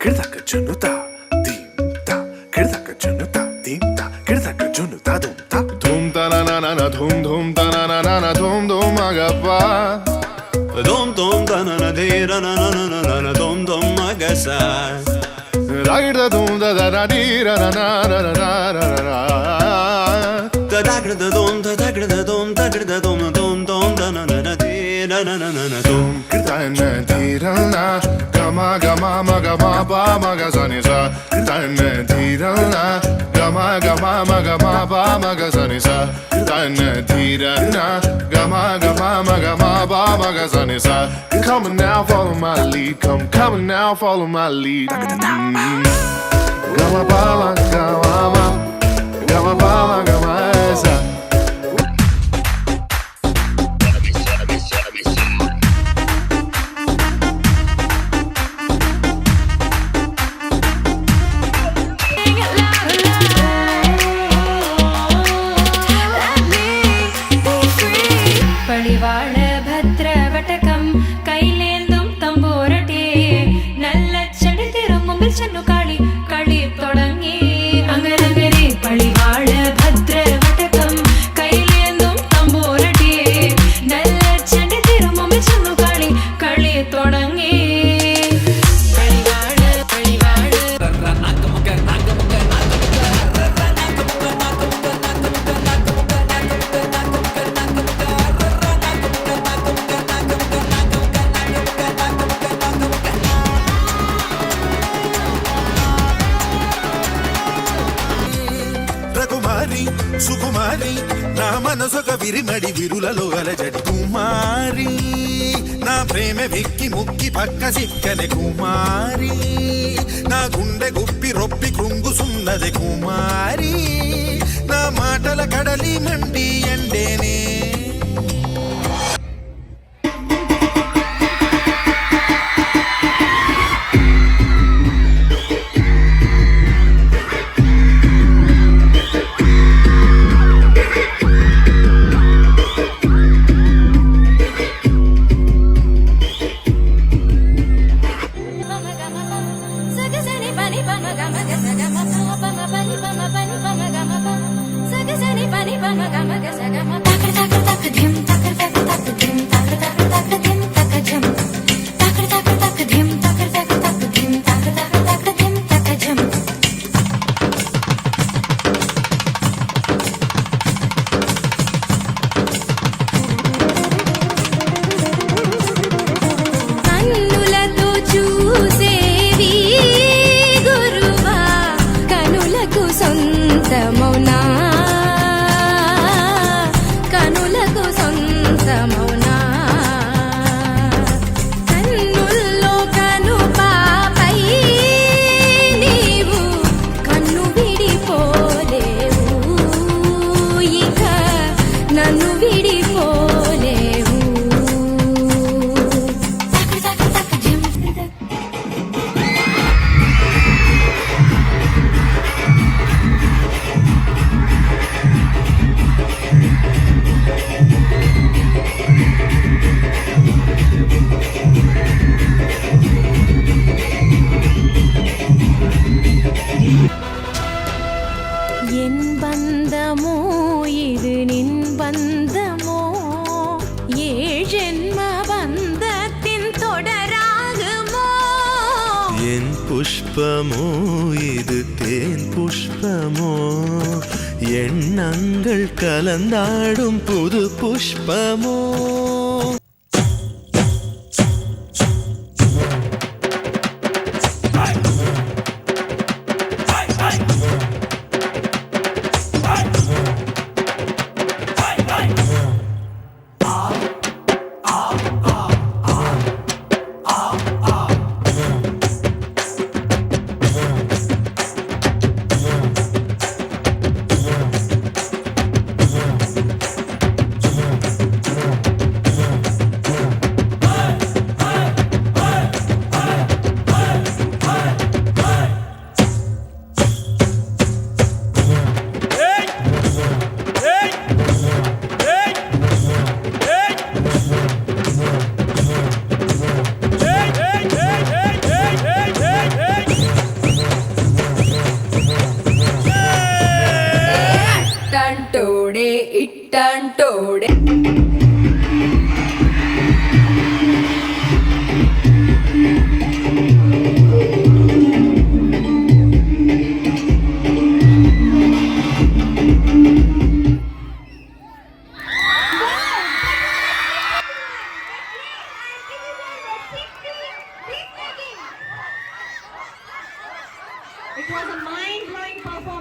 kirdaka junuta dimta kirdaka junuta dimta kirdaka junuta dumta धूम तना ना ना ना धूम धूम तना ना ना ना धूम धूम मगपा Dom dom da na na de ra na na na na na na dom dom magasa. रागिड़ धूम दा दा दा दी रा ना ना ना ना ना ना Da da gra da dom da da gra da dom da gra da dom dom dom da na na na de na na na na na dom. Kirtana dhirana gama gama magama ba magazani sa Kirtana dhirana gama gama magama ba magazani sa Kirtana dhirana gama gama magama ba magazani sa Come on now, follow my lead. Come on now, follow my lead. Gama ba magama gama ba magama sa பழிவாழ பத்ரவட்டகம் கைலேந்தும் தம்போரட்டே நல்ல செடி திரும்பும் சென்னு காளி களி தொடங்கி அங்கரங்கரே பழிவாழ பத்ரவட்டகம் கைலேந்தும் தம்போரட்டே நல்ல செடி திரும்பும் சென்னு காளி களி தொடங்கி பழிவாழ பழிவாழ రకుమారి సుకుమారి నా మనసొక విరిమడి విరులలో అలజడి కుమారి నా ప్రేమ వెక్కి ముక్కి పక్క సిక్కనే కుమారి నా గుండె గుప్పి రొప్పి కృంగుసున్నది కుమారి నా మాటల కడలి మండి ఎండేనే కన్నులతో చూసేవి గురువా కనులకు సొంతమౌనా కనులకు సొంతమౌనా కన్నుల్లో కను పాపై నీవు కన్ను విడిపోలేవు ఇక నన్ను విడిపోలేవు என் பந்தமோ இது நின் பந்தமோ ஏழென்ம பந்தத்தின் தொடராகுமோ என் புஷ்பமோ இது தேன் புஷ்பமோ எண்ணங்கள் கலந்தாடும் புது புஷ்பமோ ഇട്ടാൻ ടോടെ